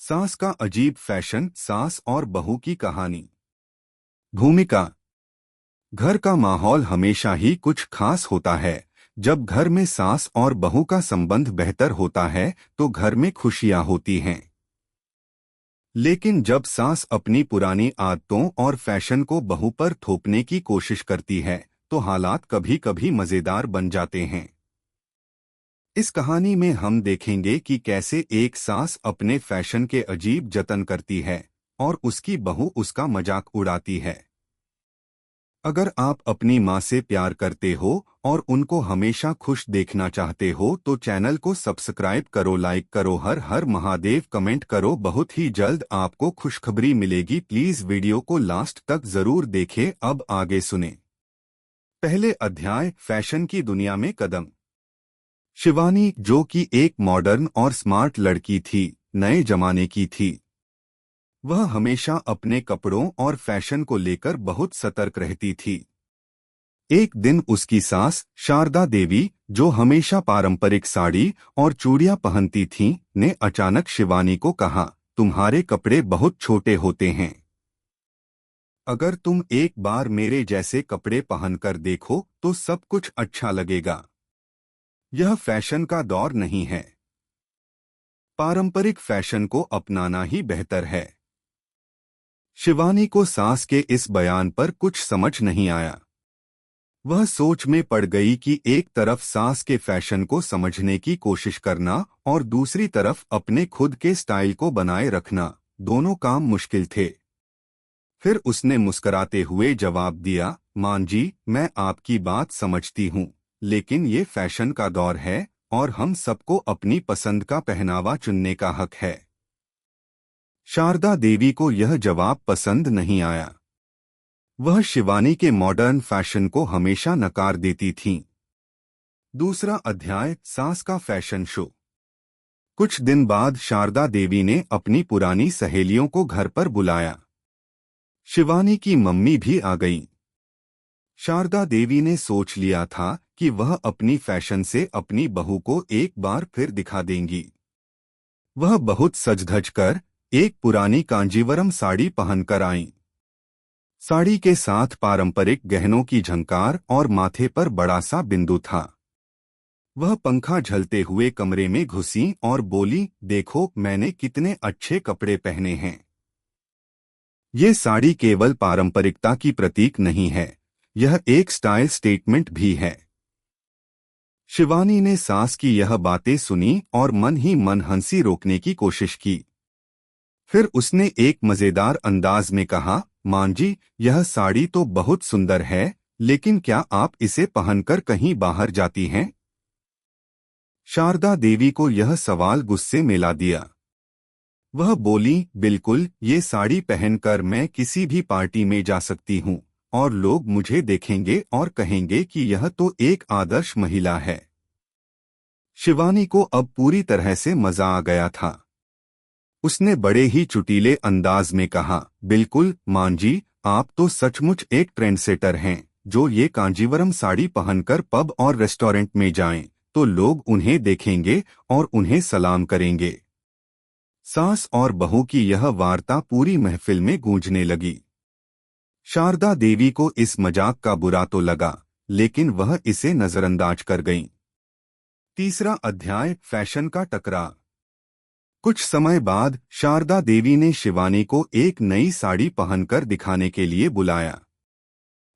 सास का अजीब फैशन, सास और बहू की कहानी। भूमिका। घर का माहौल हमेशा ही कुछ खास होता है। जब घर में सास और बहू का संबंध बेहतर होता है तो घर में खुशियां होती हैं। लेकिन जब सास अपनी पुरानी आदतों और फैशन को बहू पर थोपने की कोशिश करती है तो हालात कभी कभी मजेदार बन जाते हैं। इस कहानी में हम देखेंगे कि कैसे एक सास अपने फैशन के अजीब जतन करती है और उसकी बहू उसका मजाक उड़ाती है। अगर आप अपनी माँ से प्यार करते हो और उनको हमेशा खुश देखना चाहते हो तो चैनल को सब्सक्राइब करो, लाइक करो, हर हर महादेव कमेंट करो। बहुत ही जल्द आपको खुशखबरी मिलेगी। प्लीज वीडियो को लास्ट तक जरूर देखें। अब आगे सुने। पहले अध्याय, फैशन की दुनिया में कदम। शिवानी, जो कि एक मॉडर्न और स्मार्ट लड़की थी, नए जमाने की थी। वह हमेशा अपने कपड़ों और फैशन को लेकर बहुत सतर्क रहती थी। एक दिन उसकी सास शारदा देवी, जो हमेशा पारंपरिक साड़ी और चूड़ियां पहनती थीं, ने अचानक शिवानी को कहा, तुम्हारे कपड़े बहुत छोटे होते हैं। अगर तुम एक बार मेरे जैसे कपड़े पहनकर देखो तो सब कुछ अच्छा लगेगा। यह फैशन का दौर नहीं है। पारंपरिक फैशन को अपनाना ही बेहतर है। शिवानी को सास के इस बयान पर कुछ समझ नहीं आया। वह सोच में पड़ गई कि एक तरफ सास के फैशन को समझने की कोशिश करना और दूसरी तरफ अपने खुद के स्टाइल को बनाए रखना, दोनों काम मुश्किल थे। फिर उसने मुस्कुराते हुए जवाब दिया, मां जी, मैं आपकी बात समझती हूँ, लेकिन ये फैशन का दौर है और हम सबको अपनी पसंद का पहनावा चुनने का हक है। शारदा देवी को यह जवाब पसंद नहीं आया। वह शिवानी के मॉडर्न फैशन को हमेशा नकार देती थीं। दूसरा अध्याय, सास का फैशन शो। कुछ दिन बाद शारदा देवी ने अपनी पुरानी सहेलियों को घर पर बुलाया। शिवानी की मम्मी भी आ गईं। शारदा देवी ने सोच लिया था कि वह अपनी फैशन से अपनी बहू को एक बार फिर दिखा देंगी। वह बहुत सज-धज कर एक पुरानी कांजीवरम साड़ी पहनकर आईं। साड़ी के साथ पारंपरिक गहनों की झंकार और माथे पर बड़ा सा बिंदु था। वह पंखा झलते हुए कमरे में घुसी और बोली, देखो मैंने कितने अच्छे कपड़े पहने हैं। ये साड़ी केवल पारंपरिकता की प्रतीक नहीं है, यह एक स्टाइल स्टेटमेंट भी है। शिवानी ने सास की यह बातें सुनी और मन ही मन हंसी रोकने की कोशिश की। फिर उसने एक मजेदार अंदाज में कहा, मां जी, यह साड़ी तो बहुत सुंदर है, लेकिन क्या आप इसे पहनकर कहीं बाहर जाती हैं? शारदा देवी को यह सवाल गुस्से में ला दिया। वह बोली, बिल्कुल, ये साड़ी पहनकर मैं किसी भी पार्टी में जा सकती हूँ और लोग मुझे देखेंगे और कहेंगे कि यह तो एक आदर्श महिला है। शिवानी को अब पूरी तरह से मजा आ गया था। उसने बड़े ही चुटीले अंदाज में कहा, बिल्कुल मां जी, आप तो सचमुच एक ट्रेंडसेटर हैं। जो ये कांजीवरम साड़ी पहनकर पब और रेस्टोरेंट में जाएं, तो लोग उन्हें देखेंगे और उन्हें सलाम करेंगे। सास और बहू की यह वार्ता पूरी महफिल में गूंजने लगी। शारदा देवी को इस मजाक का बुरा तो लगा, लेकिन वह इसे नजरअंदाज कर गईं। तीसरा अध्याय, फैशन का टकराव। कुछ समय बाद शारदा देवी ने शिवानी को एक नई साड़ी पहनकर दिखाने के लिए बुलाया।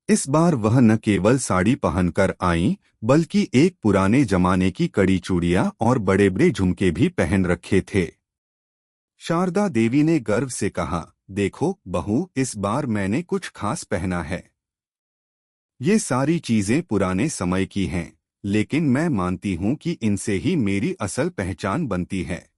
इस बार वह न केवल साड़ी पहनकर आईं, बल्कि एक पुराने जमाने की कड़ी चूड़ियां और बड़े बड़े झुमके भी पहन रखे थे। शारदा देवी ने गर्व से कहा, देखो बहू, इस बार मैंने कुछ खास पहना है। ये सारी चीजें पुराने समय की हैं, लेकिन मैं मानती हूं कि इनसे ही मेरी असल पहचान बनती है।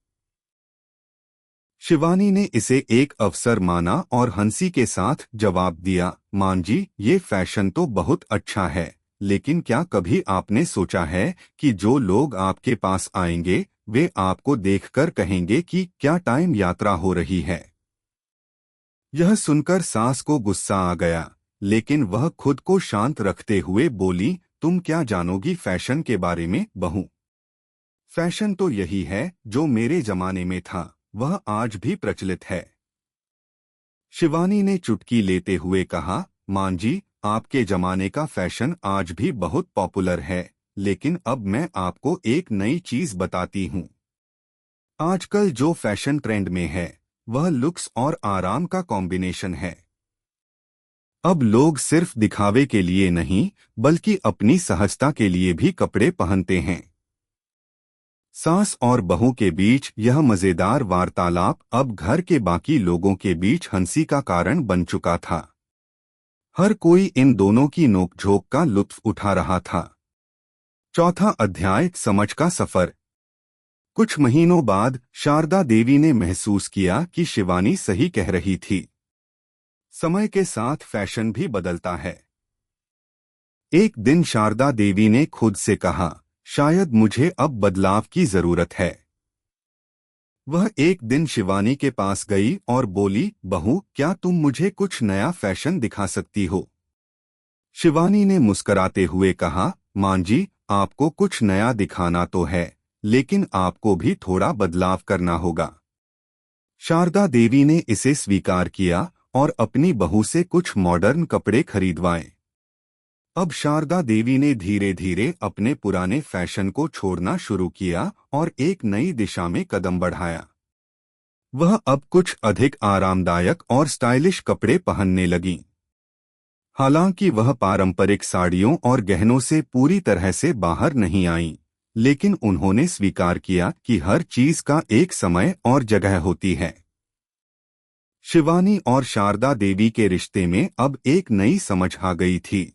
शिवानी ने इसे एक अवसर माना और हंसी के साथ जवाब दिया, मां जी, ये फैशन तो बहुत अच्छा है, लेकिन क्या कभी आपने सोचा है कि जो लोग आपके पास आएंगे वे आपको देखकर कहेंगे कि क्या टाइम यात्रा हो रही है। यह सुनकर सास को गुस्सा आ गया, लेकिन वह खुद को शांत रखते हुए बोली, तुम क्या जानोगी फैशन के बारे में, बहू। फैशन तो यही है जो मेरे जमाने में था, वह आज भी प्रचलित है। शिवानी ने चुटकी लेते हुए कहा, मां जी, आपके जमाने का फैशन आज भी बहुत पॉपुलर है, लेकिन अब मैं आपको एक नई चीज बताती हूँ। आजकल जो फैशन ट्रेंड में है वह लुक्स और आराम का कॉम्बिनेशन है। अब लोग सिर्फ दिखावे के लिए नहीं बल्कि अपनी सहजता के लिए भी कपड़े पहनते हैं। सास और बहू के बीच यह मजेदार वार्तालाप अब घर के बाकी लोगों के बीच हंसी का कारण बन चुका था। हर कोई इन दोनों की नोकझोंक का लुत्फ उठा रहा था। चौथा अध्याय, समझ का सफर। कुछ महीनों बाद शारदा देवी ने महसूस किया कि शिवानी सही कह रही थी। समय के साथ फैशन भी बदलता है। एक दिन शारदा देवी ने खुद से कहा, शायद मुझे अब बदलाव की जरूरत है। वह एक दिन शिवानी के पास गई और बोली, बहू, क्या तुम मुझे कुछ नया फैशन दिखा सकती हो? शिवानी ने मुस्कराते हुए कहा, मां जी, आपको कुछ नया दिखाना तो है, लेकिन आपको भी थोड़ा बदलाव करना होगा। शारदा देवी ने इसे स्वीकार किया और अपनी बहू से कुछ मॉडर्न कपड़े खरीदवाए। अब शारदा देवी ने धीरे धीरे अपने पुराने फैशन को छोड़ना शुरू किया और एक नई दिशा में कदम बढ़ाया। वह अब कुछ अधिक आरामदायक और स्टाइलिश कपड़े पहनने लगीं। हालांकि वह पारंपरिक साड़ियों और गहनों से पूरी तरह से बाहर नहीं आईं, लेकिन उन्होंने स्वीकार किया कि हर चीज का एक समय और जगह होती है। शिवानी और शारदा देवी के रिश्ते में अब एक नई समझ आ गई थी।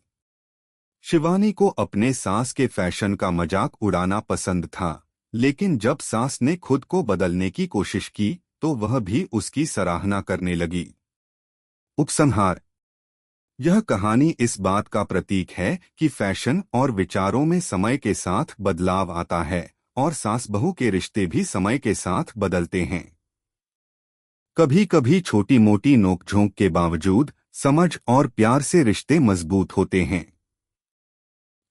शिवानी को अपने सास के फैशन का मजाक उड़ाना पसंद था, लेकिन जब सास ने खुद को बदलने की कोशिश की तो वह भी उसकी सराहना करने लगी। उपसंहार। यह कहानी इस बात का प्रतीक है कि फैशन और विचारों में समय के साथ बदलाव आता है और सास बहू के रिश्ते भी समय के साथ बदलते हैं। कभी कभी छोटी मोटी नोकझोंक के बावजूद समझ और प्यार से रिश्ते मजबूत होते हैं।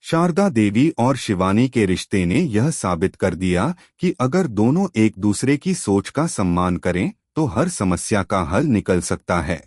शारदा देवी और शिवानी के रिश्ते ने यह साबित कर दिया कि अगर दोनों एक दूसरे की सोच का सम्मान करें तो हर समस्या का हल निकल सकता है।